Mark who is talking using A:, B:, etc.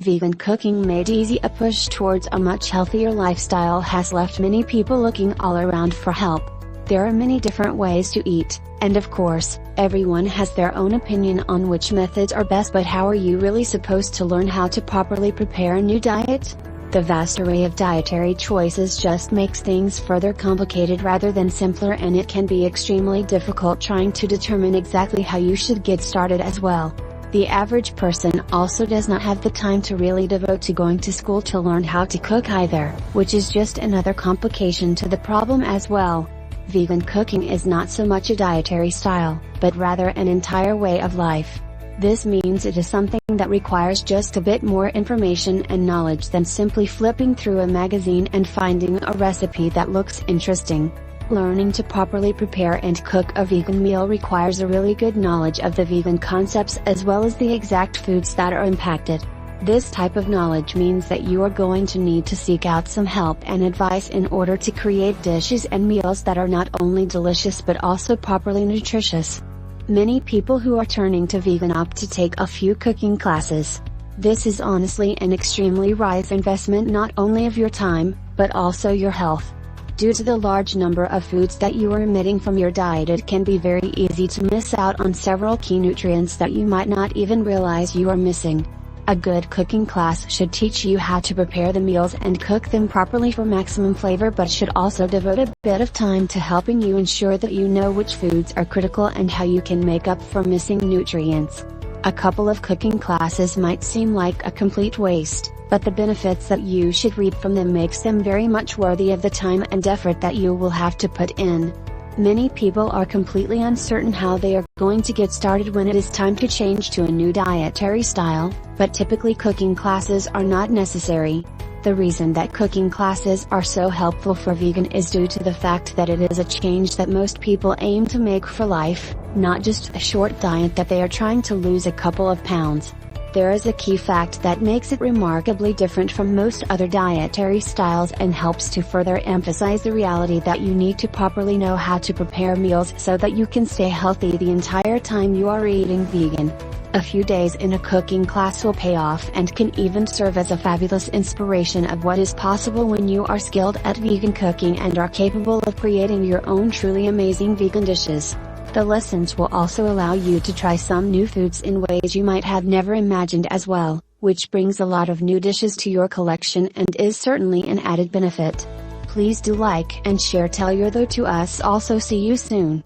A: Vegan cooking made easy. A push towards a much healthier lifestyle has left many people looking all around for help. There are many different ways to eat, and of course, everyone has their own opinion on which methods are best, but how are you really supposed to learn how to properly prepare a new diet? The vast array of dietary choices just makes things further complicated rather than simpler, and it can be extremely difficult trying to determine exactly how you should get started as well. The average person also does not have the time to really devote to going to school to learn how to cook either, which is just another complication to the problem as well. Vegan cooking is not so much a dietary style, but rather an entire way of life. This means it is something that requires just a bit more information and knowledge than simply flipping through a magazine and finding a recipe that looks interesting. Learning to properly prepare and cook a vegan meal requires a really good knowledge of the vegan concepts as well as the exact foods that are impacted. This type of knowledge means that you are going to need to seek out some help and advice in order to create dishes and meals that are not only delicious but also properly nutritious. Many people who are turning to vegan opt to take a few cooking classes. This is honestly an extremely wise investment, not only of your time, but also your health. Due to the large number of foods that you are omitting from your diet, it can be very easy to miss out on several key nutrients that you might not even realize you are missing. A good cooking class should teach you how to prepare the meals and cook them properly for maximum flavor, but should also devote a bit of time to helping you ensure that you know which foods are critical and how you can make up for missing nutrients. A couple of cooking classes might seem like a complete waste, but the benefits that you should reap from them makes them very much worthy of the time and effort that you will have to put in. Many people are completely uncertain how they are going to get started when it is time to change to a new dietary style, but typically cooking classes are not necessary. The reason that cooking classes are so helpful for vegan is due to the fact that it is a change that most people aim to make for life, not just a short diet that they are trying to lose a couple of pounds. There is a key fact that makes it remarkably different from most other dietary styles and helps to further emphasize the reality that you need to properly know how to prepare meals so that you can stay healthy the entire time you are eating vegan. A few days in a cooking class will pay off and can even serve as a fabulous inspiration of what is possible when you are skilled at vegan cooking and are capable of creating your own truly amazing vegan dishes. The lessons will also allow you to try some new foods in ways you might have never imagined as well, which brings a lot of new dishes to your collection and is certainly an added benefit. Please do like and share. Tell your though to us. Also, see you soon.